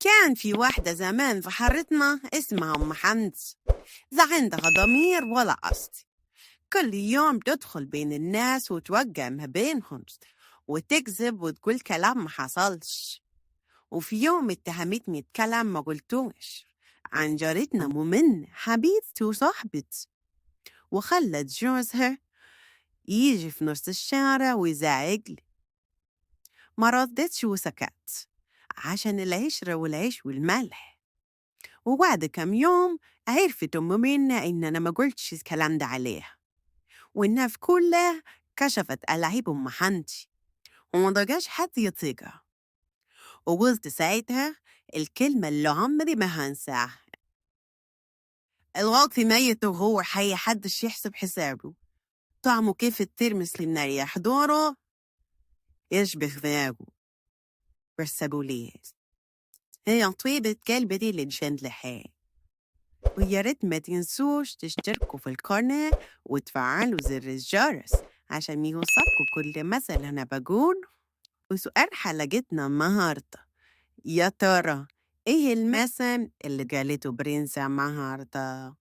كان في واحدة زمان في حارتنا اسمها أم حمد، لا عندها ضمير ولا قصد. كل يوم تدخل بين الناس وتوقع ما بينهم وتكذب وتقول كلام ما حصلش. وفي يوم اتهمتني بكلام ما قلتوش عن جارتنا مؤمنة حبيبتي وصاحبتي، وخلت جوزها يجي في نص الشارع ويزعقلي. ما ردتش وسكت عشان العشرة والعيش والملح. وبعد كم يوم عرفت أم منة إن أنا ما قلتش الكلام ده عليها، وإنها في كلها كشفت ألاعيب أم حنتي وما ضاقاش حد يطيقها. وقلت ساعتها الكلمة اللي عمري ما هنساها: الواطي ميت وهو حي حدش يحسب حسابه، طعمه كيف الترمس اللي منريح دوره يشبه ذاقه. بس أقول هي طيبة قلبي دي اللي نشان لحال. ويا ريت ما تنسوش تشتركوا في القناة وتفعلوا زر الجرس عشان يوصلكوا كل مثل أنا بقول. وسؤال حلقتنا النهاردة: يا ترى إيه المثل اللي قالته برنس النهاردة؟